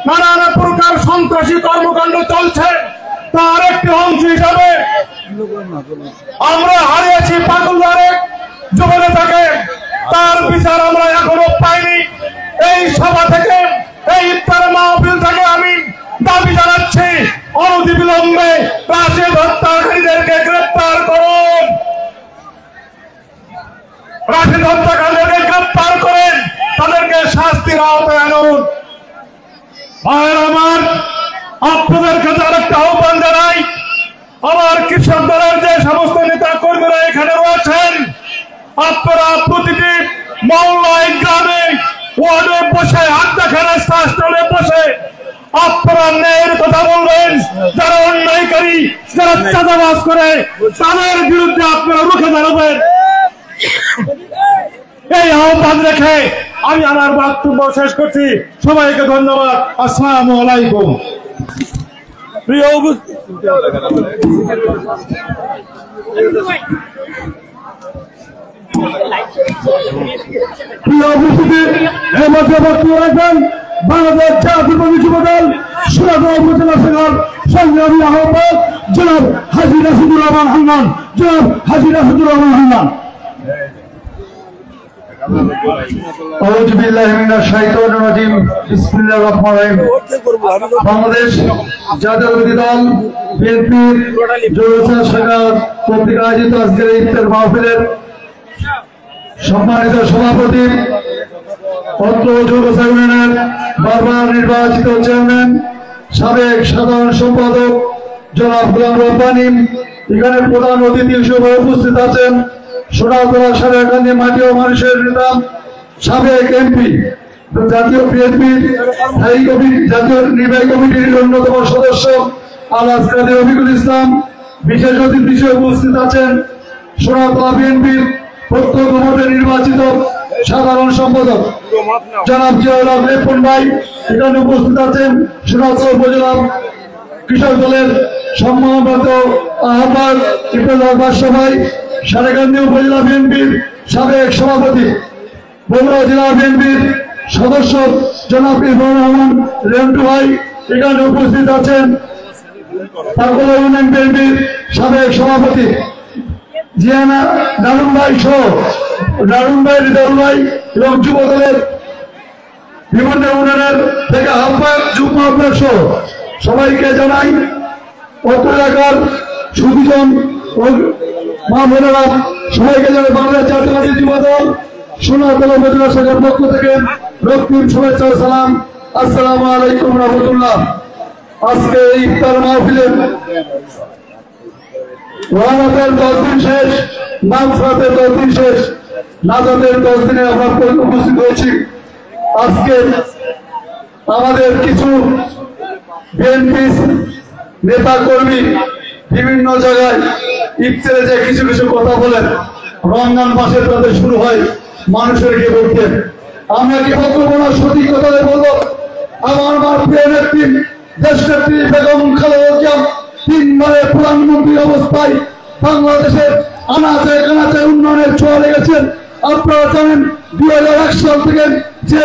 নানান প্রকার সন্ত্রাসী কর্মকাণ্ড চলছে, তার একটি অংশ হিসাবে আমরা হারিয়েছি পাকুলদারে যুব নেতাকে। তার বিচার আমরা এখনো পাইনি। এই সভা থেকে, এই ইফতার মাহফিল থেকে আমি দাবি জানাচ্ছি, অনতিবিলম্বে রাশেদ হত্যাকারীদেরকে গ্রেপ্তার করুন, রাশেদ হত্যাকারীদেরকে গ্রেপ্তার করেন, তাদেরকে শাস্তির আওতায় আনুন। ভাইয়ের আমার, আপনাদের কাছে আরেকটা আহ্বান জানাই, আমার কৃষক দলের যে সমস্ত নেতা কর্মীরা এখানে রয়েছেন, আপনারা প্রতিটি মহল্লায়, গ্রামে, ওয়ার্ডে বসে, আড্ডাখানা স্থানে বসে আপনারা ন্যায়ের কথা বলবেন। যারা অন্যায়কারী, যারা চাঁদাবাজ করে, তাদের বিরুদ্ধে আপনারা রুখে দাঁড়াবেন। এই আহ্বান রেখে আমি আমার বক্তব্য শেষ করছি। সবাইকে ধন্যবাদ। আসসালামু আলাইকুম। প্রিয় উপস্থিতি, এই মধ্যে বক্তব্য রাখবেন বাংলাদেশ জাতীয়তাবাদী যুবদল সোনাগাঁও উপজেলা শাখার সংগ্রামী আহ্বায়ক জনাব হাজী রাশিদুর রহমান হান্নান। জনাব হাজী রাশিদুর রহমান হান্নান। আউযু বিল্লাহি মিনাশ শাইতানির রাজিম। বিসমিল্লাহির রহমানির রহিম। বাংলাদেশ জাতীয়তাবাদী দল বিএনপির জোরসা শাখা কর্তৃক আয়োজিত আজকের ইফতার মাহফিলের সম্মানিত সভাপতি, অত্র জোরসা ইউনিয়নের বারবার নির্বাচিত চেয়ারম্যান, সাবেক সাধারণ সম্পাদক জনাব গোলাম রব্বানী, এখানে প্রধান অতিথি হিসেবে উপস্থিত আছেন সোনাতলা সারেকান্দি মাটি ও মানুষের নেতা, সাবেক এমপি, জাতীয় বিএনপির জাতীয় নির্বাহী কমিটির অন্যতম সদস্য আলহাজ কাজী রফিকুল ইসলাম, বিশেষ অতিথি হিসেবে উপস্থিত আছেন সোনাতলা বিএনপির প্রত্যক্ষ ভোটে নির্বাচিত সাধারণ সম্পাদক জনাব জিয়াউল হক রিপন ভাই, এখানে উপস্থিত আছেন সোনাতলা উপজেলা কৃষক দলের সম্মানিত আহ্বায়ক ইফতেখার বাদশা ভাই, সারেকান্দি উপজেলা বিএনপির সাবেক সভাপতি, বগুড়া জেলা বিএনপির সদস্য জনাব ইব্রাহিম রহমান রেন্টু ভাই, এখানে উপস্থিত আছেন পাকুলা ইউনিয়ন বিএনপির সাবেক সভাপতি জিয়ানা নারুন ভাই সহ নারুন ভাই, রিদাউল ভাই এবং যুব দলের বিভিন্ন ইউনিয়নের থেকে আহ্বায়ক, যুগ্ম আহ্বায়ক সহ সবাইকে জানাই অত্র এলাকার সুবিজন মা বোনেরা সবাইকে জানাই বাংলাদেশ জাতীয়তাবাদী যুব দল সোনাতলা উপজেলা শাখার পক্ষ থেকে রক্তিম শুভেচ্ছা সালাম। আসসালামু আলাইকুম রহমতুল্লাহ। আজকে ইফতার মাহফিলের রহমতের 10 দিন শেষ, মাগফিরাতের 10 দিন শেষ, নাজাতের 10 দিনে আমরা উপস্থিত হয়েছি। আজকে আমাদের কিছু বিএনপি নেতা কর্মী বিভিন্ন জায়গায় ইফতারে যে কিছু কিছু কথা বলেন, রমজান মাসের তাদের শুরু হয় মানুষের কে বলতে, আমরা কি বলবো না, সঠিক কথা বলবো। আমার প্রিয় নেত্রী দেশ নেত্রী বেগম খালেদা জিয়া 3 বারে প্রধানমন্ত্রী অবস্থায় বাংলাদেশের আনাচে কানাচে উন্নয়নের ছোঁয়া লেগেছেন। আপনারা জানেন 2001 সাল থেকে যে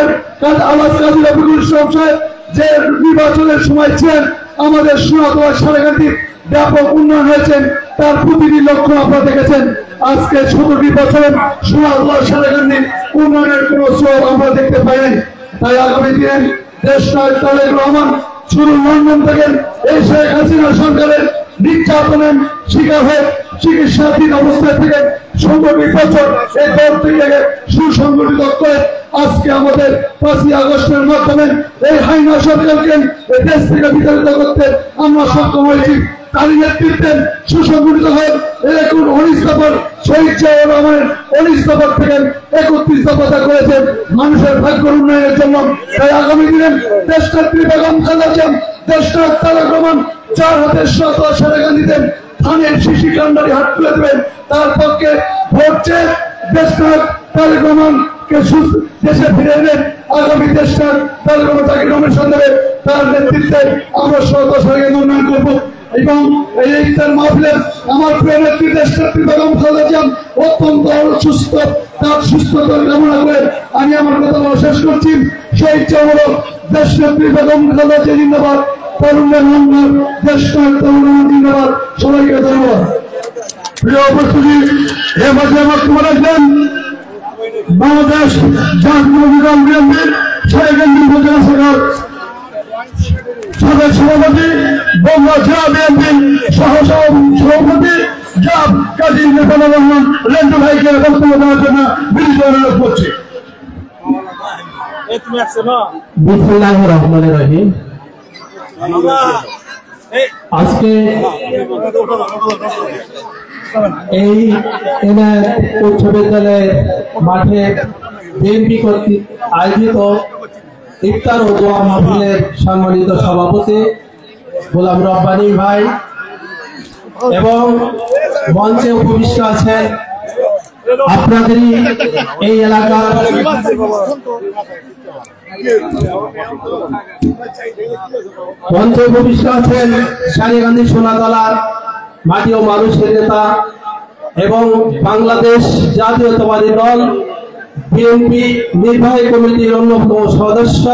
আলহাজ কাজী রফিকুল ইসলাম সাহেব যে নির্বাচনের সময় ছিলেন, আমাদের সোনাতলা সারেকান্দির ব্যাপক উন্নয়ন হয়েছেন, তার প্রতিটি লক্ষণ আপনারা দেখেছেন। আজকে 17টি বছরে সোনাতলা সারেকান্দির উন্নয়নের কোন ছোঁয়া আমরা দেখতে পাইনি। তাই আগামী দিনে দেশ নায়ক তারেক রহমান শুরু লন্ডন থেকে এই শেখ হাসিনা সরকারের নির্যাতনের শিকার হয়ে চিকিৎসাধীন অবস্থায় থেকে 17টি বছর এই দল থেকে সুসংগঠিত করে আজকে আমাদের 5ই আগস্টের মাধ্যমে এই হাইনা সরকারকে দেশ থেকে বিতাড়িত করতে আমরা সক্ষম হয়েছি। তারই নেতৃত্বে সুসংগঠিত হয়ে এখন 19 দফার শহীদ জিয়াউর রহমানের 19 দফার থেকে 31 দফা করেছেন মানুষের ভাগ্য উন্নয়নের জন্য। তাই আগামী দিনে দেশ নেত্রী বেগম খালেদা জিয়া, দেশ নায়ক তারেক রহমান 4 হাতের সোনাতলা সারেকান্দিতে ধানের শিশি কান্ডারি হাত তুলে দেবেন। তার পক্ষে ভোট চেয়ে দেশ নায়ক তারেক রহমানকে দেশে ফিরে এলেন। আগামী দেশ নায়ক তারেক রহমান তাকে নমিনেশন দেবে, তার নেতৃত্বে আমরা সোনাতলা সারেকান্দি উন্নয়ন করবো। এবং এই ইফতার মাহফিলের আমার প্রিয় নেত্রী দেশনেত্রী বেগম খালেদা জিয়া অত্যন্ত সুস্থ, তার সুস্থতা কামনা করে আমি আমার কথা বলা শেষ করছি। সেই ইচ্ছা হলো দেশনেত্রী বেগম খালেদা জিয়া জিন্দাবাদ, তরুণের মঙ্গল, দেশ তরুণ জিন্দাবাদ। সবাইকে ধন্যবাদ। প্রিয় উপস্থিতি, এ মাঝে বক্তব্য রাখবেন বাংলাদেশ জাতীয়তাবাদী দল বিএনপির সাহেবগঞ্জ উপজেলা শাখার সাবেক সভাপতি, বগুড়া জেলা বিএনপির সভাপতি জনাব কাজী ইরফানুর রহমান লেন্টু ভাইকে বক্তব্য দেওয়ার জন্য বিনীত অনুরোধ করছি। বিসমিল্লাহির রহমানির রহিম। আজকে এই উচ্চ বিদ্যালয়ের মাঠে বিএনপি কর্তৃক আয়োজিত ইফতার ও দোয়া মাহফিলের সম্মানিত সভাপতি গোলাম রব্বানী ভাই এবং মঞ্চে উপবিষ্ট আছেন আপনাদেরই এই এলাকার মঞ্চে উপবিষ্ট আছেন সারিয়াকান্দি সোনাতলার মাটি ও মানুষের নেতা এবং বাংলাদেশ জাতীয়তাবাদী দল বিএনপি নির্বাহী কমিটির অন্যতম সদস্য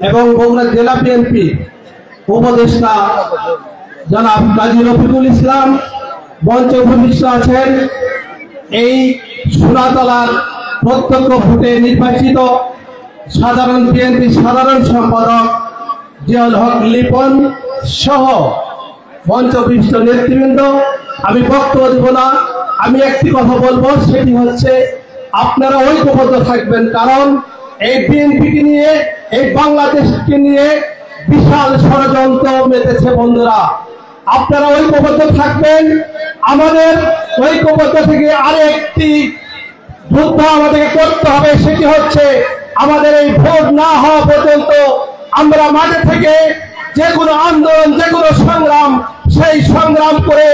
এবং বগুড়া জেলা বিএনপি উপদেষ্টা জনাব কাজী রফিকুল ইসলাম। মঞ্চে উপবিষ্ট আছেন এই সোনাতলার প্রত্যক্ষ ভোটে নির্বাচিত সাধারণ বিএনপি সাধারণ সম্পাদক জিয়াউল হক লিপন সহ মঞ্চবিষ্ট নেতৃবৃন্দ। আমি বক্তব্য দেব না, আমি একটি কথা বলবো, সেটি হচ্ছে আপনারা ঐক্যবদ্ধ থাকবেন, কারণ এই বিএনপিকে নিয়ে, এই বাংলাদেশকে নিয়ে বিশাল ষড়যন্ত্র মেতেছে। বন্ধুরা, আপনারা ঐক্যবদ্ধ থাকবেন। আমাদের ঐক্যবদ্ধ থেকে আরেকটি যুদ্ধ আমাদেরকে করতে হবে, সেটি হচ্ছে আমাদের এই ভোট না হওয়া পর্যন্ত আমরা মাঠে থেকে যে কোনো আন্দোলন, যে কোনো সংগ্রাম, সেই সংগ্রাম করে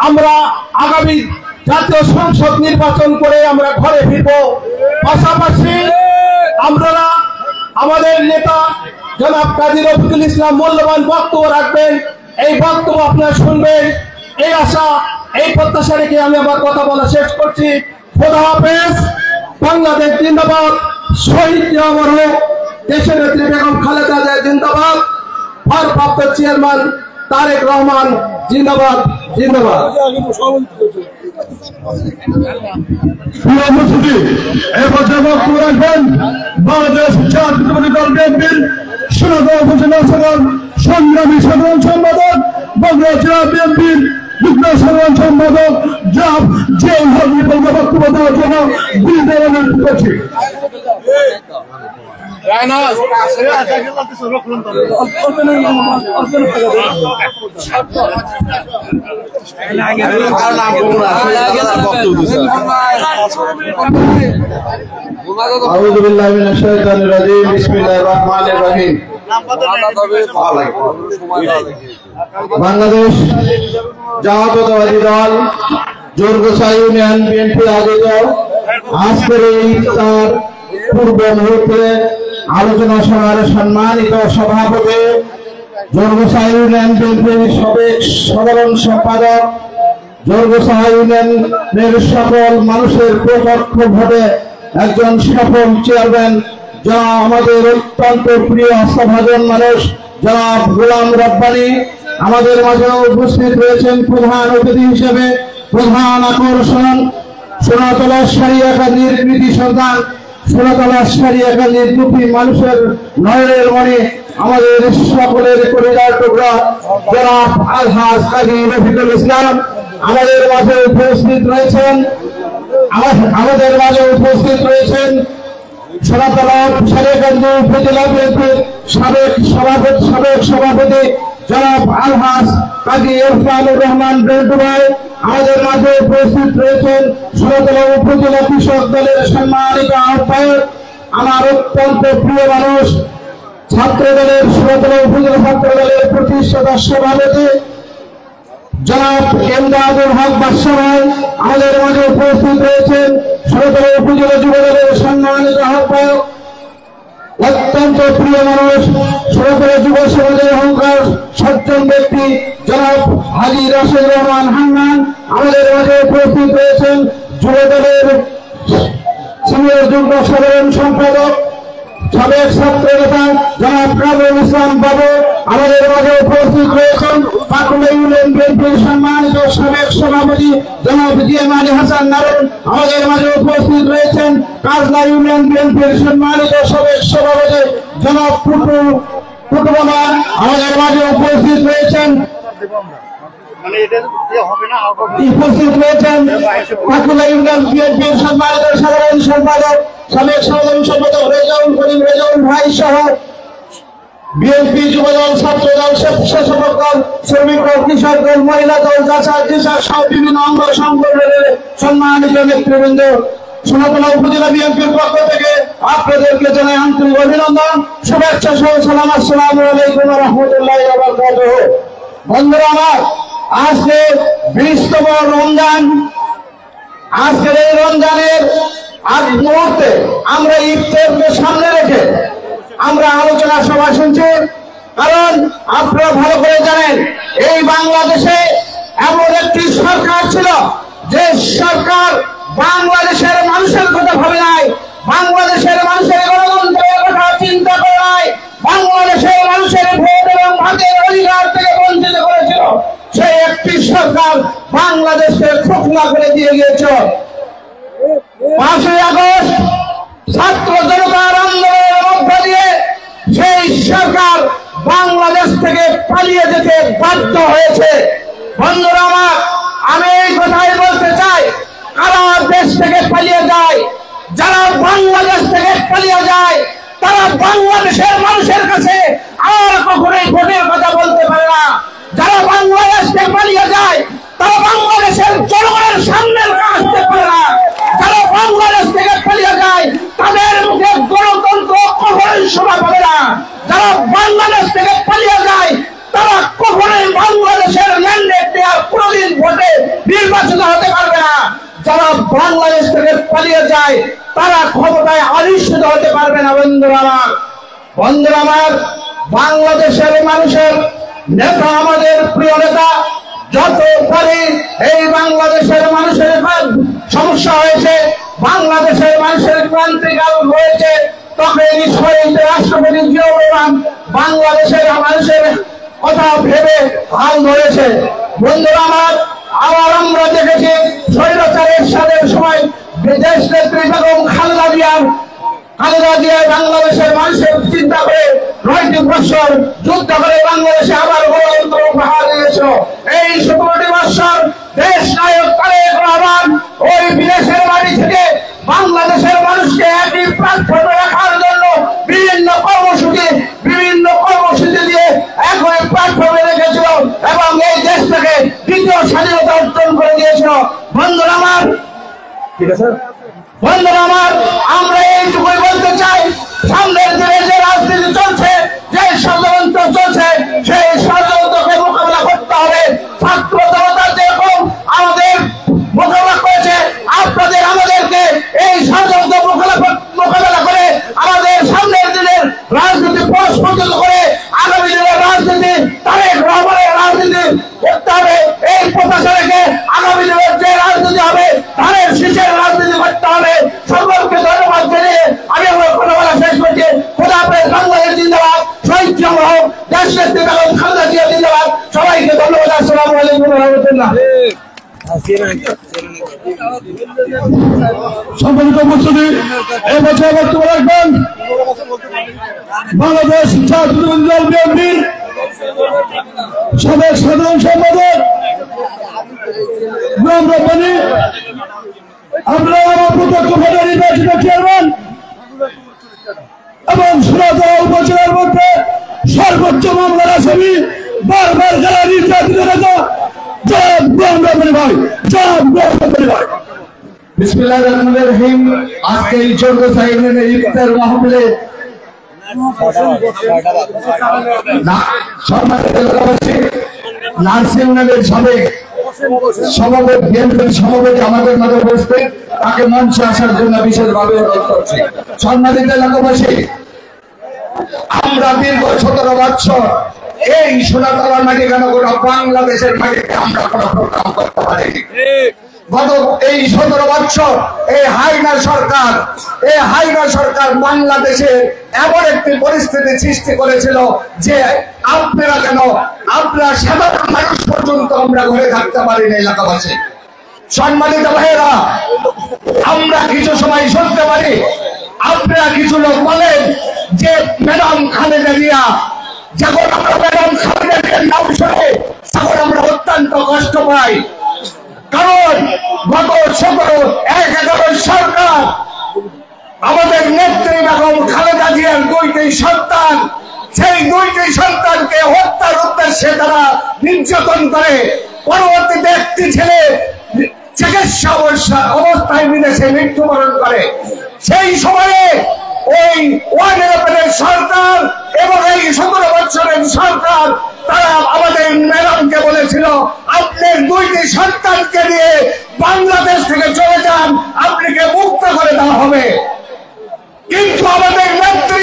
আমরা আগামী জাতীয় সংসদ নির্বাচন করে আমরা ঘরে ফিরব। পাশাপাশি আপনারা আমাদের নেতা জনাব কাজী রফিকুল ইসলাম মূল্যবান বক্তব্য রাখবেন, এই বক্তব্য আপনারা শুনবেন, এই আশা, এই প্রত্যাশা রেখে আমি আমার কথা বলা শেষ করছি। খোদা হাফেজ। বাংলাদেশ জিন্দাবাদ। শহীদ অমর হোক দেশের নেত্রী বেগম খালেদা জিয়া জিন্দাবাদ। ভারপ্রাপ্ত চেয়ারম্যান তারেক রহমান জিন্দাবাদ জিন্দাবাদ। বাংলাদেশ জাতীয়তাবাদী দল বিএনপির সোনাতলা উপজেলা শাখার সংগ্রামী সাধারণ সম্পাদক, বগুড়া জেলা বিএনপির যুগ্ম সাধারণ সম্পাদক জনাব জিয়াউল হক লিপনকে বক্তব্য দেওয়ার জন্য বিনীত অনুরোধ করছি। আউযু বিল্লাহি মিনাশ শাইতানির রাজিম। বিসমিল্লাহির রহমানির রহিম। বাংলাদেশ জাতীয়তাবাদী দল জোরগোসা ইউনিয়ন বিএনপি আয়োজিত আজকের এই ইফতার পূর্ব মুহূর্তে আলোচনা সভার সম্মানিত সভাপতি, জোরগোসা ইউনিয়ন বিএনপির সাধারণ সম্পাদক, জোরগোসা ইউনিয়নের সকল মানুষের প্রত্যক্ষ ভোটে একজন সফল চেয়ারম্যান, যা আমাদের অত্যন্ত প্রিয় আস্থাভাজন মানুষ জনাব গোলাম রব্বানী আমাদের মাঝে উপস্থিত রয়েছেন প্রধান অতিথি হিসেবে। প্রধান আকর্ষণ সোনাতলা সারিয়াকান্দির কৃতি সন্তান, সোনাতলা সারিয়াকান্দির দুঃখী মানুষের নয়নের মনে আমাদের সকলের কলিজার টুকরা জনাব আলহাজ কাজী রফিকুল ইসলাম আমাদের মাঝে উপস্থিত রয়েছেন। আমাদের মাঝে উপস্থিত রয়েছেন সোনাতলা সারিয়াকান্দি উপজেলা বিএনপির সাবেক সভাপতি জনাব আলহাজ কাজী ইরফানুর রহমান লেন্টু ভাই। আমাদের মাঝে উপস্থিত রয়েছেন সোনাতলা উপজেলা কৃষক দলের সম্মানিত আহ্বায়ক, আমার অত্যন্ত প্রিয় মানুষ, ছাত্র দলের সোনাতলা উপজেলা ছাত্র দলের প্রতিষ্ঠাতা সভাপতি জনাব এমদাদুল হক বাদশা ভাই। আমাদের মাঝে উপস্থিত রয়েছেন সোনাতলা উপজেলা যুব দলের সম্মানিত আহ্বায়ক, অত্যন্ত প্রিয় মানুষ, সোনাতলা যুব সমাজের অহংকার, সজ্জন ব্যক্তি জনাব হাজী রাশেদ রহমান হান্নান আমাদের মাঝে উপস্থিত রয়েছেন। যুবদলের সিনিয়র যুগ্ম সাধারণ সম্পাদক সাবেক ছাত্র নেতা জনাব কামরুল ইসলাম বাবু আমাদের মাঝে উপস্থিত রয়েছেন। পাকুড়া ইউনিয়ন বিএনপির সম্মানিত সাবেক সভাপতি জনাব জিএম আলী হাসান নারুন আমাদের মাঝে উপস্থিত রয়েছেন। কাজলা ইউনিয়ন বিএনপির সম্মানিত সাবেক সভাপতি জনাব টুটু মামা আমাদের মাঝে উপস্থিত রয়েছেন। উপস্থিত রয়েছেন পাকুড়া ইউনিয়ন বিএনপির সম্মানিত সাধারণ সম্পাদক সাবেক সাধারণ সম্পাদক রেজাউল করিম রেজাউল ভাই সহ বিএনপি যুবদল ছাত্রদল স্বেচ্ছাসেবক দল শ্রমিক দল কৃষক দল মহিলা দল জাসা সহ বিভিন্ন অঙ্গ সংগঠনের সম্মানিত নেতৃবৃন্দ সোনাতলা উপজেলা বিএনপির পক্ষ থেকে আপনাদেরকে জানাই আন্তরিক অভিনন্দন, শুভেচ্ছা সহ সালাম। আসসালামু আলাইকুম ওয়া রাহমাতুল্লাহি ওয়া বারাকাতুহু। বন্ধুরা আমার, আজকে 20তম রমজান। আজকের এই রমজানের আজ মুহূর্তে আমরা ইফতারকে সামনে রেখে আমরা আলোচনা সভা শুনছি। কারণ আপনারা ভালো করে জানেন এই বাংলাদেশে এমন একটি সরকার ছিল যে সরকার বাংলাদেশের মানুষের কথা ভাবে নাই, বাংলাদেশের মানুষের গণতন্ত্রের কথা চিন্তা করে নাই, বাংলাদেশের মানুষের ভোট এবং ভাতের অধিকার থেকে বঞ্চিত করেছিল। সেই একটি সরকার বাংলাদেশকে খোকলা করে দিয়ে গিয়েছিল। 5ই আগস্ট ছাত্র জনতার আন্দোলনের মধ্য দিয়ে সেই সরকার বাংলাদেশ থেকে পালিয়ে যেতে বাধ্য হয়েছে। বন্ধুরা আমার, আমি এই কথাই বলতে চাই, কারা দেশ থেকে পালিয়ে যায়, যারা বাংলাদেশ থেকে পালিয়ে যায় তারা বাংলাদেশের মানুষের কাছে আর কখনোই ভোটের কথা বলতে পারে না। যারা বাংলাদেশ থেকে পালিয়ে যায় তারা বাংলাদেশের জনগণের সামনে আসতে পারে না। যারা বাংলাদেশ থেকে পালিয়ে যায় তাদের মুখে গণতন্ত্র কখনোই শোভা পাবে না। যারা বাংলাদেশ থেকে পালিয়ে যায় তারা কখনোই বাংলাদেশের ম্যান্ডেট নিয়ে কোনোদিন ভোটে নির্বাচিত হতে পারবে না। যারা বাংলাদেশ থেকে পালিয়ে যায় তারা ক্ষমতায় অধিষ্ঠিত হতে পারবে না। বন্ধুরা আমার, বাংলাদেশের মানুষের নেতা, আমাদের প্রিয় নেতা, যত পারে এই বাংলাদেশের মানুষের সমস্যা হয়েছে, বাংলাদেশের মানুষের ক্রান্তিকাল হয়েছে, তখন শহীদ রাষ্ট্রপতি জিয়াউর রহমান বাংলাদেশের মানুষের কথা ভেবে হাল ধরেছে। বন্ধুরা আমার, আবার আমরা দেখেছি স্বৈরাচারের সাথে সময় দেশ নেত্রী বেগম খালেদা জিয়া বাংলাদেশের মানুষের চিন্তা করে 9টি বছর যুদ্ধ করে বাংলাদেশে আবার গণতন্ত্র উপহার দিয়েছিল। এই 17টি বছর দেশ নায়ক তারেক রহমান ওই বিদেশের বাড়ি থেকে বাংলাদেশের মানুষকে একই প্ল্যাটফর্মে রাখার জন্য বিভিন্ন কর্মসূচি দিয়ে একই প্ল্যাটফর্মে রেখেছিল এবং এই দেশ থেকে দ্বিতীয় স্বাধীনতা অর্জন করে দিয়েছিল। বন্ধুরা আমার, ঠিক আছে বন্ধুরা আমার, আমরা এইটুকুই বলতে চাই, সামনের দিনে যে রাজনীতি চলছে, যে ষড়যন্ত্র চলছে, সেই ষড়যন্ত্রকে মোকাবেলা করতে হবে। ছাত্র জনতা যেরকম আমাদের মোকাবেলা করেছে, আপনাদের আমাদেরকে এই ষড়যন্ত্র মোকাবেলা করে আমাদের সামনের দিনের রাজনীতি পরিবর্তন করে আগামী দিনের রাজনীতি তারেক রহমানের রাজনীতি করতে হবে। এই প্রত্যাশা রেখে আগামী দিনের যে রাজনীতি হবে ধানের শীষের রাজনীতি করতে হবে। সকলকে ধন্যবাদ জানিয়ে আমি আমার কথা বলা শেষ করছি। খোদা হাফেজ। বাংলাদেশ জিন্দাবাদ, শহীদ জিয়া, দেশ নেত্রী বেগম খালেদা জিয়া জিন্দাবাদ। সবাইকে ধন্যবাদ। আসসালামু আলাইকুম ওয়া রাহমাতুল্লাহ। সম্মানিত উপস্থিতি, এই বছর বক্তব্য রাখবেন বাংলাদেশ জাতীয়তাবাদী দল বিএনপির সাবেক সাধারণ সম্পাদক গুলাম রব্বানী। আমরা আমার প্রত্যক্ষ ভোটে নির্বাচিত চেয়ারম্যান এবং সোনাতলা উপজেলার মধ্যে সর্বোচ্চ মামলার আসামি, বারবার যারা নির্যাতিত নেতা জনাব গুলাম রব্বানী ভাই, জনাব গুলাম রব্বানী ভাই। বিসমিল্লাহির রহমানির রহিম। আজকে এই চৌদ্দশা ইউনিয়নের ইফতার মাহফিলে সম্মানিত এলাকাবাসী, নার্সিং ইউনিয়নের সাবেক সভাপতি, বিএনপির সভাপতি আমাদের মাঝে উপস্থিত, তাকে মঞ্চে আসার জন্য বিশেষভাবে অনুরোধ করছি। সম্মানিত এলাকাবাসী, আমরা দীর্ঘ 17 বছর এই সোনাতলার মাটি কেন গোটা বাংলাদেশের মাটিতে আমরা কোনো প্রোগ্রাম করতে পারিনি। গত এই 17 বছর এই হাইনা সরকার বাংলাদেশে এমন একটি পরিস্থিতি সৃষ্টি করেছিল যে আপনারা সাধারণ মানুষ পর্যন্ত আমরা ঘরে থাকতে পারিনি এলাকাবাসী। সম্মানিত ভাইয়েরা, আমরা কিছু সময় শুনতে পারি, আপনারা কিছু লোক বলেন যে ম্যাডাম খালেদা জিয়া, যখন আমরা ম্যাডাম খালেদা জিয়ার নাম শুনে তখন আমরা অত্যন্ত কষ্ট পাই। কারণ গত 11 সরকার আমাদের নেত্রী বেগম খালেদা জিয়ার 2টি সন্তান, সেই 2টি সন্তানকে হত্যার উদ্দেশ্যে তারা নির্যাতন করে। পরবর্তীতে একটি ছেলে চিকিৎসা অবস্থায় বিদেশে মৃত্যুবরণ করে। সেই সময়ে ওই ওয়ান সরকার এবং এই 17 বছরের সরকার তারা আমাদের ম্যাডামকে বলেছিল, আপনার 2টি সন্তানকে নিয়ে বাংলাদেশ থেকে চলে যান, আপনাকে মুক্ত করে দেওয়া হবে। কিন্তু আমাদের নেত্রী,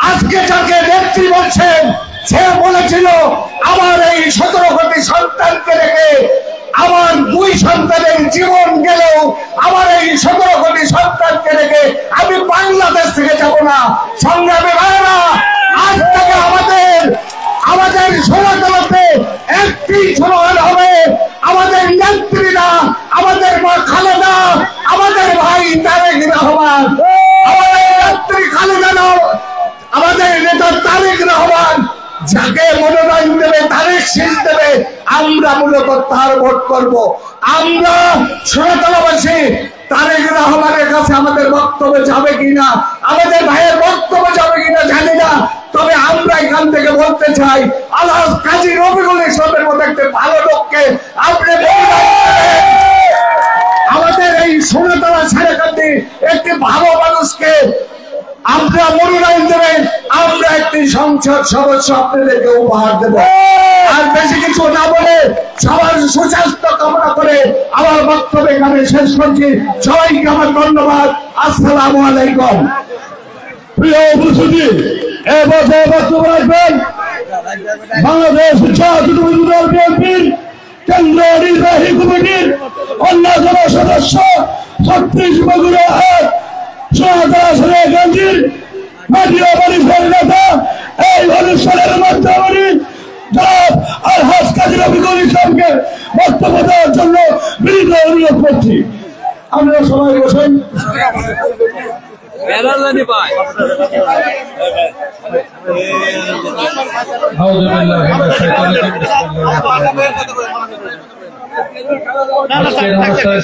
আজকে যাকে নেত্রী বলছেন, সে বলেছিল আমার এই 17 কোটি সন্তানকে রেখে আমার 2 সন্তানের জীবন গেলেও আমার এই 17 কোটি সন্তানকে রেখে আমি বাংলাদেশ থেকে যাব না। সংগ্রামী ভাইয়েরা, আজ থেকে আমাদের সোনাতলাতে একটি স্লোগান হবে, আমাদের নেত্রীরা, আমাদের মা খালেদা, আমাদের ভাই তারেক রহমান, আমাদের নেত্রী খালেদা, আমাদের নেতা তারেক রহমান, যাকে মনোনয়ন দেবে, তারেক শীষ দেবে, আমরা মূলত তার ভোট করব। আমরা সোনাতলাবাসী তারেক রহমানের কাছে আমাদের বক্তব্য যাবে কিনা, আমাদের ভাইয়ের বক্তব্য যাবে কিনা জানি না, তবে আমরা এখান থেকে বলতে চাই, আলহাজ কাজী রফিকুল ইসলামের মতো একটা ভালো লোককে আপনি আমাদের এই সোনাতলা সারেকান্দি একটি ভালো মানুষকে আমরা মনোনয়ন দেবেন, আমরা একটি সংসদ সদস্য আপনাদেরকে উপহার দেব। আর বেশি কিছু না বলে সবার সুস্বাস্থ্য কামনা করে আমার বক্তব্য এখানে শেষ করছি। সবাইকে আমার ধন্যবাদ। আসসালামু আলাইকুম। প্রিয় উপস্থিতি, এবছর বক্তব্য রাখবেন বাংলাদেশ জাতীয়তাবাদী দল বিএনপির কেন্দ্রীয় নির্বাহী কমিটির অন্যতম সদস্য 36 বগুড়া এক সোনাতলা সারেকান্দির মাটিও মানুষের নেতা। এই অনুষ্ঠানের মাধ্যমে জনাব আলহাজ কাজী রফিকুল ইসলামকে বক্তব্য দেওয়ার জন্য বিনীত অনুরোধ করছি। আপনারা সবাই বসেন।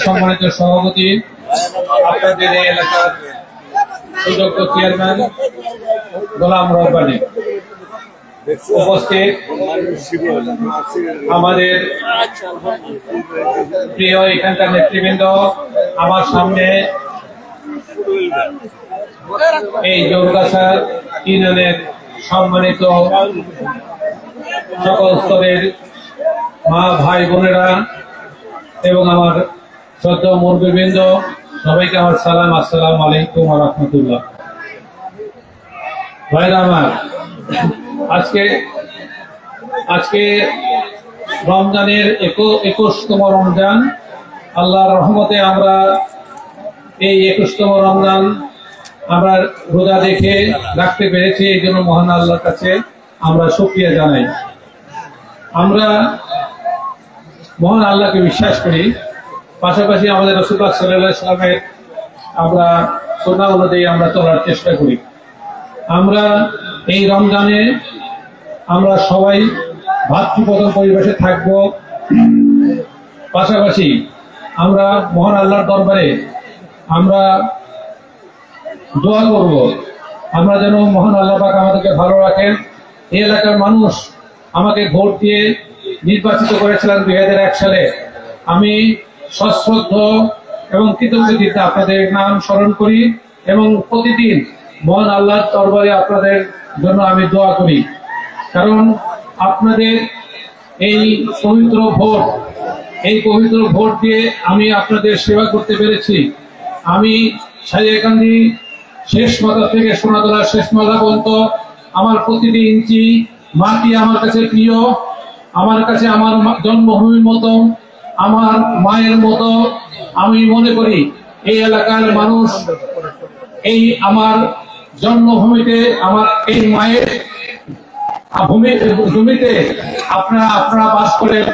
সম্মানিত সভাপতি, আপনাদের এই এলাকার সুযোগ্য চেয়ারম্যান গোলাম রব্বানী, উপস্থিত আমাদের প্রিয় এখানকার নেতৃবৃন্দ, আমার সামনে এই জোরগাছা ইউনিয়নের সম্মানিত সকল স্তরের মা ভাই বোনেরা এবং আমার শ্রদ্ধেয় মুরব্বিবৃন্দ, সবাইকে আমার সালাম, আসসালামু আলাইকুম ওয়া রাহমাতুল্লাহ। ভাইরা আমার, আজকে রমজানের 21তম রমজান। আল্লাহর রহমতে আমরা এই 21তম রমজান আমরা রোজা দেখে রাখতে পেরেছি, এই জন্য মহান আল্লাহর কাছে আমরা শুকরিয়া জানাই। আমরা মহান আল্লাহকে বিশ্বাস করি, পাশাপাশি আমাদের রাসূলুল্লাহ সাল্লাল্লাহু আলাইহি ওয়াসাল্লামের আমরা সুন্নাহ অনুযায়ী আমরা চলার চেষ্টা করি। আমরা এই রমজানে আমরা সবাই ভাতৃপ্রধান পরিবেশে থাকব। পাশাপাশি আমরা মহান আল্লাহর দরবারে আমরা দোয়া করব, আমরা যেন মহান আল্লাহ পাক আমাদেরকে ভালো রাখেন। এই এলাকার মানুষ আমাকে ভোট দিয়ে নির্বাচিত করেছিলেন 2001 সালে। আমি সশ্রদ্ধ এবং কৃতজ্ঞতা আপনাদের নাম স্মরণ করি এবং প্রতিদিন মহান আল্লাহর দরবারে আপনাদের জন্য আমি দোয়া করি। কারণ আপনাদের এই পবিত্র ভোট দিয়ে আমি আপনাদের সেবা করতে পেরেছি। আমি সারিয়াকান্দি শেষ মাথা থেকে সোনাতলার শেষ মাথা পর্যন্ত আমার প্রতিটি ইঞ্চি মাটি আমার কাছে প্রিয়, আমার কাছে আমার জন্মভূমির মতো, আমার মায়ের মতো। আমি মনে করি এই এলাকার মানুষ এই আমার জন্মভূমিতে, আমার এই মায়ের জমিতে আপনারা বাস করেন।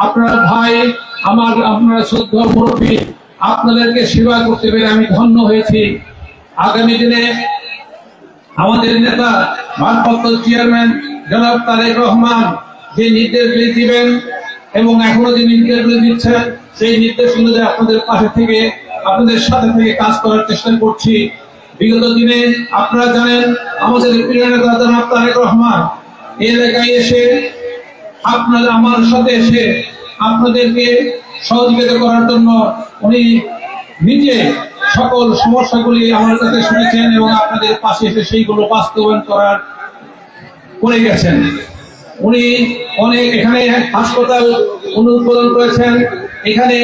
আপনার ভাই, আপনারা শ্রদ্ধা মুরব্বী, আপনাদেরকে সেবা করতে পেরে আমি ধন্য হয়েছি। আগামী দিনে আমাদের নেতা ভারপ্রাপ্ত চেয়ারম্যান জনাব তারেক রহমান যে নির্দেশ দিবেন এবং এখনো যে নির্দেশগুলি দিচ্ছেন, সেই নির্দেশ অনুযায়ী আপনাদের পাশে থেকে, আপনাদের সাথে থেকে কাজ করার চেষ্টা করছি। বিগত দিনে আপনারা জানেন আমাদের প্রিয় নেতা জনাব তারেক রহমান এই এলাকায় এসে আমার সাথে এসে আপনাদেরকে সহযোগিতা করার জন্য উনি নিজে সকল সমস্যাগুলি আমার কাছে শুনেছেন এবং আপনাদের পাশে এসে সেইগুলো বাস্তবায়ন করে গেছেন। উনি অনেক এখানে হাসপাতাল উদ্বোধন করেছেন, এখানে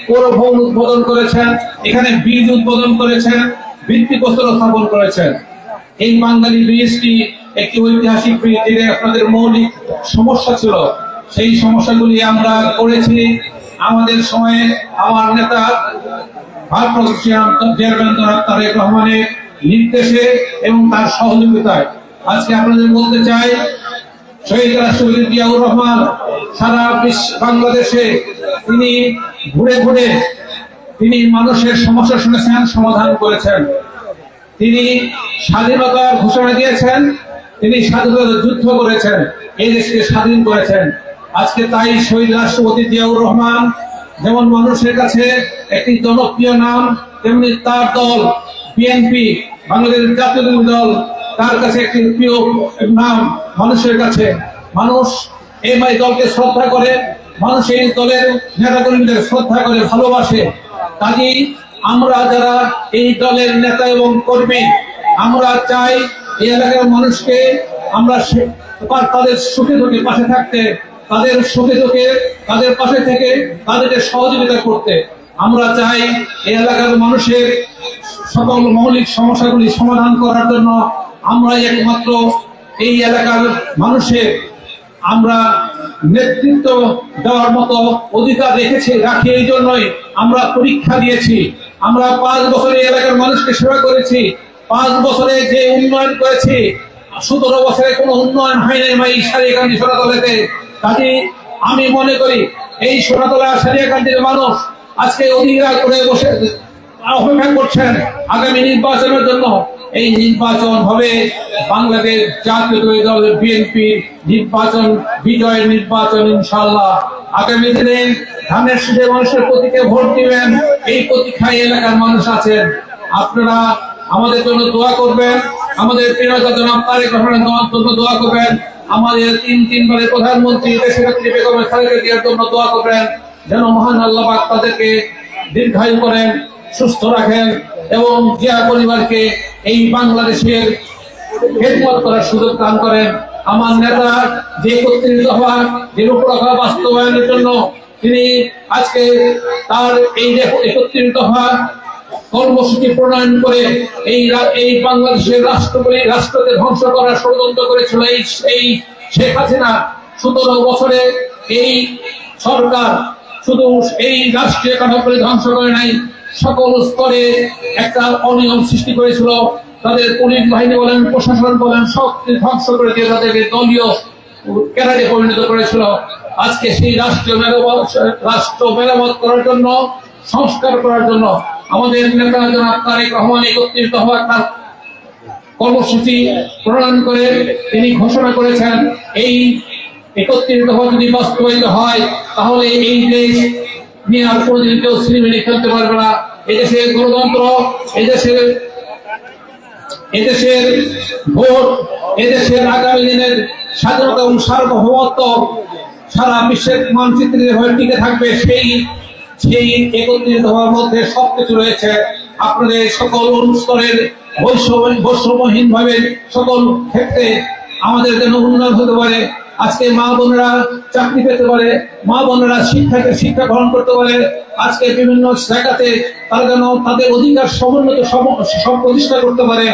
পৌরভবন উদ্বোধন করেছেন, এখানে ব্রিজ উদ্বোধন করেছেন, ভিত্তিপ্রস্তর স্থাপন করেছেন। এই বাঙালি ব্রিজটি একটি ঐতিহাসিক ব্রিজ, যেটা আপনাদের মৌলিক সমস্যা ছিল, সেই সমস্যাগুলি আমরা করেছি। আমাদের সময়ে আমার নেতা ভারপ্রাপ্ত চেয়ারম্যান তারেক রহমানের নির্দেশে এবং তার সহযোগিতায় আজকে আপনাদের বলতে চাই, শহীদ রাষ্ট্রপতি জিয়াউর রহমান সারা বাংলাদেশে তিনি ঘুরে ঘুরে তিনি মানুষের সমস্যা শুনেছেন, সমাধান করেছেন। তিনি স্বাধীনতার ঘোষণা দিয়েছেন, তিনি স্বাধীনতার যুদ্ধ করেছেন, এই দেশকে স্বাধীন করেছেন। আজকে তাই শহীদ রাষ্ট্রপতি জিয়াউর রহমান যেমন মানুষের কাছে একটি জনপ্রিয় নাম, তেমনি তার দল বিএনপি, বাংলাদেশ জাতীয় দল, তার কাছে একটি প্রিয় নাম মানুষের কাছে। মানুষ এই দলকে শ্রদ্ধা করে, মানুষ এই দলের নেতাকর্মীদের শ্রদ্ধা করে, ভালোবাসে। কাজেই আমরা যারা এই দলের নেতা এবং কর্মী, আমরা চাই এই এলাকার মানুষকে আমরা তাদের সুখে দুঃখে পাশে থাকতে, তাদের সুখে দুঃখে তাদের পাশে থেকে তাদেরকে সহযোগিতা করতে। আমরা চাই এই এলাকার মানুষের সকল মৌলিক সমস্যাগুলি সমাধান করার জন্য আমরা একমাত্র এই এলাকার মানুষের আমরা নেতৃত্ব দেওয়ার মতো অধিকার রাখি। এই জন্যই আমরা পরীক্ষা দিয়েছি। আমরা 5 বছরে এলাকার মানুষকে সেবা করেছি। 5 বছরে যে উন্নয়ন করেছি, 17 বছরে কোনো উন্নয়ন হয় নাই এই সারিয়াকান্দি সোনাতলাতে। কাজে আমি মনে করি এই সোনাতলা সারিয়াকান্দির মানুষ আজকে অধিকার করে বসে অপেক্ষা করছেন আগামী নির্বাচনের জন্য। এই নির্বাচন হবে বাংলাদেশ জাতীয় দল বিএনপি নির্বাচন, বিজয়ের নির্বাচন ইনশাআল্লাহ। আগামী দিনে ধানের শীষে মানুষের প্রতীকে ভোট দিবেন, এই প্রতীক্ষায় এলাকার মানুষ আছেন। আপনারা আমাদের জন্য দোয়া করবেন, আমাদের প্রিয় জনাব তারেক রহমানের জন্য দোয়া করবেন, আমাদের 3বারের প্রধানমন্ত্রী দেশের বেগম খালেদা জিয়ার জন্য দোয়া করবেন, যেন মহান আল্লাহ পাক তাদেরকে দীর্ঘায়ু করেন, সুস্থ রাখেন এবং জিয়া পরিবারকে এই বাংলাদেশের খেদমত করার সুযোগ দান করেন। আমার নেতা যে একত্রিত হওয়া, যে রূপরেখা বাস্তবায়নের জন্য তিনি আজকে তার এই যে একত্রিত হওয়া কর্মসূচি প্রণয়ন করে এই বাংলাদেশের রাষ্ট্রকে ধ্বংস করার ষড়যন্ত্র করেছিল এই শেখ হাসিনা। 17 বছরে এই সরকার শুধু এই রাষ্ট্রীয় কাঠামোকে ধ্বংস করে নাই, সকল স্তরে একটা অনিয়ম সৃষ্টি করেছিল। তাদের পুলিশ বাহিনী বলেন, প্রশাসন বলেন, সব ধ্বংস করে দিয়ে তাদেরকে দলীয় ক্যাডারে পরিণত করেছিল। আজকে সেই রাষ্ট্র মেরামত করার জন্য, সংস্কার করার জন্য আমাদের নেতা জনাব তারেক রহমান একত্রিত হওয়া একটা কর্মসূচি প্রণয়ন করে তিনি ঘোষণা করেছেন। এই একত্রিত হওয়া যদি বাস্তবায়িত হয় তাহলে এই দেশ নিয়ে আর কোনোদিন কেউ সিনেমিনি খেলতে পারবে না। এদেশের গণতন্ত্র, এদেশের ভোট, এদেশের আগামী দিনের স্বাধীনতা এবং সার্বভৌমত্ব সারা বিশ্বের মানচিত্রে যেভাবে টিকে থাকবে, সেই একত্রিত হওয়ার মধ্যে সবকিছু রয়েছে। আপনাদের সকল স্তরের বৈষম্যহীন ভাবে সকল ক্ষেত্রে আমাদের যেন উন্নয়ন হতে পারে। আজকে মা বোনেরা চাকরি পেতে পারে, মা বোনেরা শিক্ষা গ্রহণ করতে পারে। আজকে বিভিন্ন জায়গাতে তারা যেন তাদের অধিকার সমুন্নত সব প্রতিষ্ঠা করতে পারে।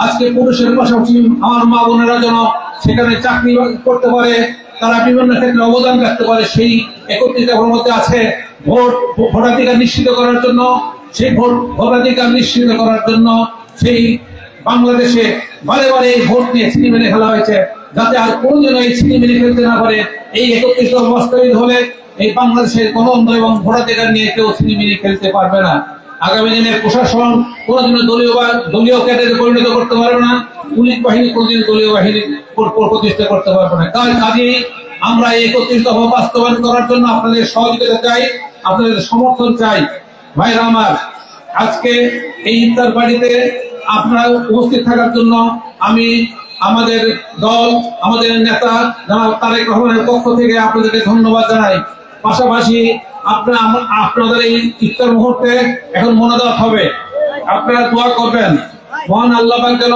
আজকে পুরুষের পাশাপাশি আমার মা বোনেরা যেন সেখানে চাকরি করতে পারে, তারা বিভিন্ন ক্ষেত্রে অবদান রাখতে পারে। সেই 31 দফার মধ্যে আছে ভোটাধিকার নিশ্চিত করার জন্য, সেই ভোটাধিকার নিশ্চিত করার জন্য সেই বাংলাদেশে বারে বারে এই ভোট নিয়ে ছিনিমিনি খেলা হয়েছে, যাতে আর কোনদিন এই ছিনিমিনি খেলতে না পারে। এই 31 দফা বাস্তবায়িত হলে এই বাংলাদেশের গণতন্ত্র এবং ভোটাধিকার নিয়ে কেউ ছিনিমিনি খেলতে পারবে না। আগামী দিনে প্রশাসন কোনদিন দলীয় ক্যাডারে পরিণত করতে পারবে না, পুলিশ বাহিনী কোনদিন দলীয় বাহিনী প্রতিষ্ঠা করতে পারবে না। কাজেই আমরা এই 31 দফা বাস্তবায়ন করার জন্য আপনাদের সহযোগিতা চাই, আপনাদের সমর্থন চাই। ভাইরা আমার, আজকে এই ইফতার বাড়িতে আপনারা উপস্থিত থাকার জন্য আমি আমাদের দল, আমাদের নেতা জনাব তারেক রহমানের পক্ষ থেকে আপনাদেরকে ধন্যবাদ জানাই। পাশাপাশি আপনাদের এই ইফতার মুহূর্তে এখন মোনাজাত হবে, আপনারা দোয়া করবেন মহান আল্লাহ পাক যেন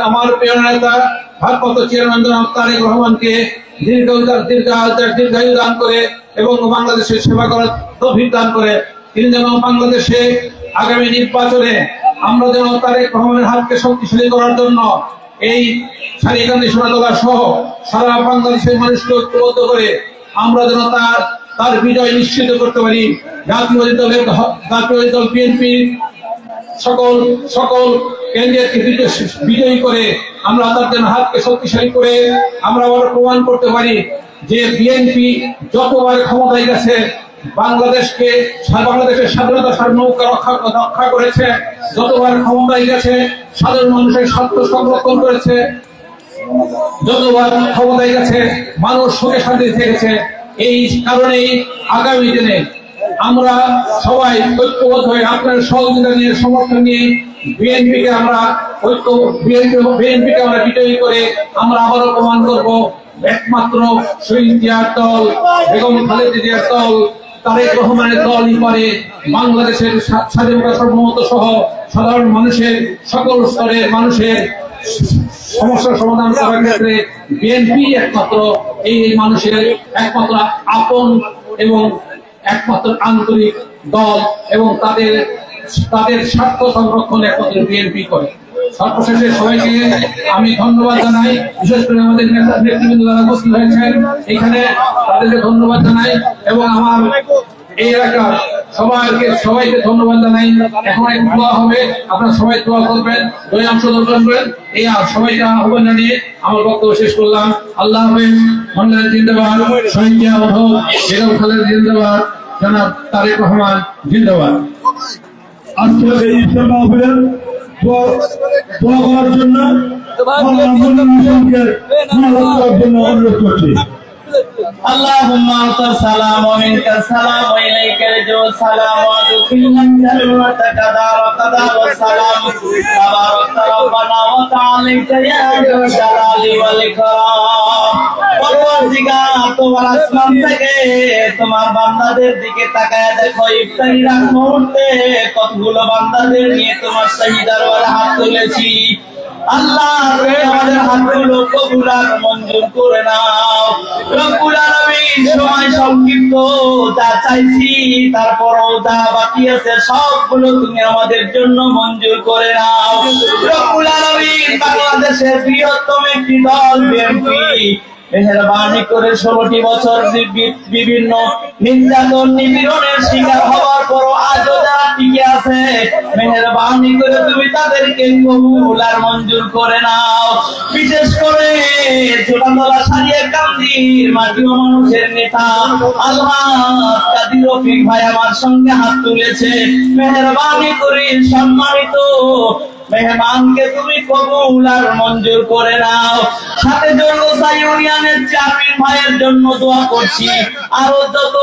আমার প্রিয় নেতা ভারপ্রাপ্ত চেয়ারম্যান জনাব তারেক রহমানকে দীর্ঘায়ু দান করে এবং বাংলাদেশের সেবা করার তৌফিক দান করে। তিনি যেন বাংলাদেশে আগামী নির্বাচনে আমরা যেন তারেক রহমানের হাতকে শক্তিশালী করার জন্য এই সারিকান্দি সোনাতলা সহ সারা বাংলাদেশের মানুষকে ঐক্যবদ্ধ করে আমরা যেন তার বিজয় নিশ্চিত করতে পারি। জাতীয় দল বিএনপি সকল কেন্দ্রকে বিজয়ী করে আমরা তাদের হাতকে শক্তিশালী করে আমরা আবার প্রমাণ করতে পারি যে বিএনপি যতবার ক্ষমতায় গেছে বাংলাদেশের স্বাধীনতা সার্বভৌমত্ব রক্ষা করেছে, যতবার ক্ষমতায় গেছে সাধারণ মানুষের স্বার্থ সংরক্ষণ করেছে, যতবার ক্ষমতায় গেছে মানুষ সুখে শান্তিতে থেকেছে। এই কারণেই আগামী দিনে আমরা সবাই ঐক্যবদ্ধ হয়ে আপনার সহযোগিতা নিয়ে সমর্থন নিয়ে বিএনপিকে আমরা বিজয়ী করে আমরা আবারও প্রমাণ করব একমাত্র শহীদ জিয়ার দল, বেগম খালেদা জিয়ার দল, তারেক রহমানের দলই পারে বাংলাদেশের স্বাধীনতা সার্বভৌমত্ব সহ সাধারণ মানুষের সকল স্তরের মানুষের সমস্যার সমাধান করার ক্ষেত্রে বিএনপি একমাত্র এই মানুষের একমাত্র আপন এবং একমাত্র আন্তরিক দল এবং তাদের স্বার্থ সংরক্ষণ একমাত্র বিএনপি করে। সর্বশেষে সবাইকে আমি ধন্যবাদ জানাই, বিশেষ করে আমাদের নেতৃবৃন্দ যারা উপস্থিত হয়েছেন এখানে তাদেরকে ধন্যবাদ জানাই এবং আমার এই এলাকার সবাইকে ধন্যবাদ জানাই। এখন একটু দোয়া হবে, আপনারা সবাই দোয়া করবেন, দোয়া অংশগ্রহণ করবেন। এই সবাইকে আহ্বান জানিয়ে আমার বক্তব্য শেষ করলাম। আল্লাহ হাফেজ। মন্ডলের জিন্দাবাদ, শহীদ জিয়া মাধব, বেগম খালেদা জিন্দাবাদ, জনাব তারেক রহমান জিন্দাবাদ। আজকে এই ইফতার মাহফিলের দোয়া করার জন্য অনুরোধ করছি। اللهم انت السلام ومنك السلام واليك الرجوع السلام وادخلنا جنتك دار القضاء والسلام تبارك ربنا وتعالى يا ذو الجلال والاكرام। পরবর্তীকাল তোমার আসমান থেকে তোমার বান্দাদের দিকে তাকায় দেখো, ইফতারির আগ মুহূর্তে কতগুলো বান্দাদের নিয়ে তোমার শাহী দরবারে হাত তুলেছি। আল্লাহ আমাদের হাতগুলো কবুল আর মঞ্জুর করে নাও। রব্বুল আলামিন, সময় সংক্ষিপ্ত, যা চাইছি তারপরও যা বাকি আছে সবগুলো তুমি আমাদের জন্য মঞ্জুর করে নাও। রব্বুল আলামিন, বাংলাদেশের বৃহত্তম একটি দল বিএনপি মেহেরবানি করে 16টি বছর বিভিন্ন নির্যাতন নিপীড়নের শিকার হওয়ার পরও আজও যারা টিকে আছে, মেহেরবানি করে তুমি তাদেরকে কবুল আর মঞ্জুর করে নাও। বিশেষ করে চোলাতলা সারিয়াকান্দির মাটি ও মানুষের নেতা আলহাজ কাজী রফিক ভাই আমার সঙ্গে হাত তুলেছে, মেহেরবানি করে সম্মানিত মেহমানকে তুমি কবুল আর মঞ্জুর করে নাও। সাথে জনসাই ইউনিয়নের চেয়ারম্যান ভাইয়ের জন্য দোয়া করছি, আরো যত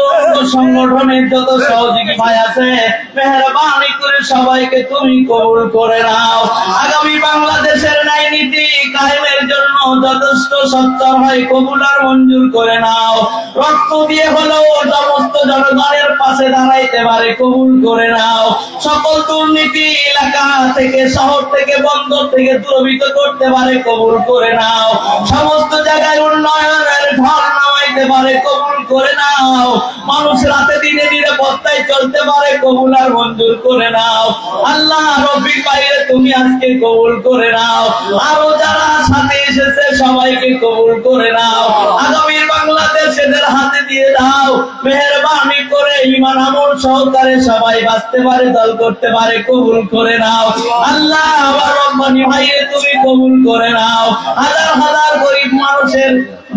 সংগঠনের যত সহযোগী ভাই আছে মেহেরবানি করে সবাইকে তুমি কবুল করে নাও। আগামী বাংলাদেশের ন্যায় নীতি কায়েমের জন্য যথেষ্ট সচ্চর হয় কবুল আর মঞ্জুর করে নাও। রক্ত দিয়ে হলেও সমস্ত জনগণের পাশে দাঁড়াইতে পারে কবুল করে নাও। সকল দুর্নীতি এলাকা থেকে শহর থেকে বন্দর থেকে দূরীভূত করতে পারে কবুল করে নাও। সমস্ত জায়গায় উন্নয়নের ঢল নামাইতে পারে কবুল করে নাও। মানুষ রাতে দিনে নিরাপদ অবস্থায় চলতে পারে কবুল আর মঞ্জুর করে নাও। আল্লাহ রফিক ভাইরে তুমি আজকে কবুল করে নাও, আরো যারা সাথে এসেছে সবাইকে কবুল করে নাও। আগামীর বাংলাদেশ এদের হাতে দিয়ে দাও, মেহেরবানি করে ঈমান আমল সহকারে সবাই বাঁচতে পারে, দল করতে পারে, কবুল করে নাও। আল্লাহ আমার রব্বানি ভাইরে তুমি কবুল করে নাও। হাজার হাজার গরিব মানুষের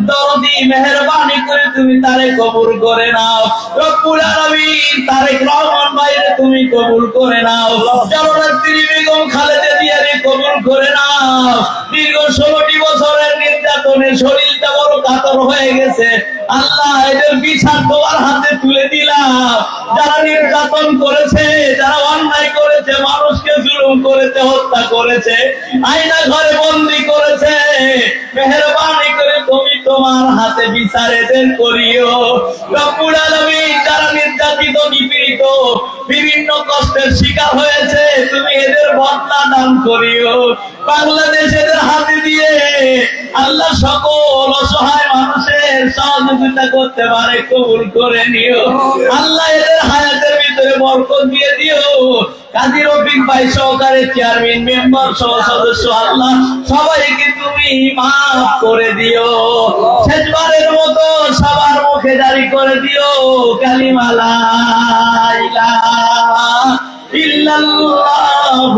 দরদি মেহেরবানি করে তুমি তারে কবুল করে নাও। রব্বুল আলামিন তারেক রহমান ভাইরে তুমি কবুল করে নাও। জননেত্রী বেগম খালেদা জিয়ারে কবুল করে নাও। দীর্ঘ 16টি বছরের নির্যাতনে শরীরটা বড় কাতর হয়ে গেছে। আল্লাহ এদের বিচার তোমার হাতে তুলে দিলাম। যারা নির্যাতন করেছে, যারা অন্যায় করেছে, মানুষকে জুলুম করেছে, হত্যা করেছে, আয়না ঘরে বন্দী করেছে, মেহেরবানি করে তুমি তোমার হাতে বিচার এদের করিও। রব্বুল আলামিন যারা নির্যাতিত, নিপীড়িত, বিভিন্ন কষ্টের শিকার হয়েছে, তুমি এদের বদলা দান করিও। বাংলাদেশ এদের হাতে দিয়ে আল্লাহ সকল অসহায় মানুষের সহযোগিতা করতে পারে, কবুল করে নিও। আল্লাহ এদের হায়াতের ভিতরে বরকত দিয়ে দিও। কাজী রফিক ভাই সহকারে চেয়ারম্যান, মেম্বার সহ সদস্য, আল্লাহ সবাইকে তুমি মাফ করে দিও। শেষবারের মতো সবার মুখে জারি করে দিও কালিমা লা ইলাহা ইল্লাল্লাহ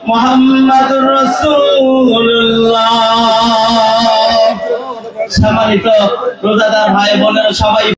মুহাম্মাদুর রাসূলুল্লাহ। সম্মানিত রোজাদার ভাই বোনেরা সবাই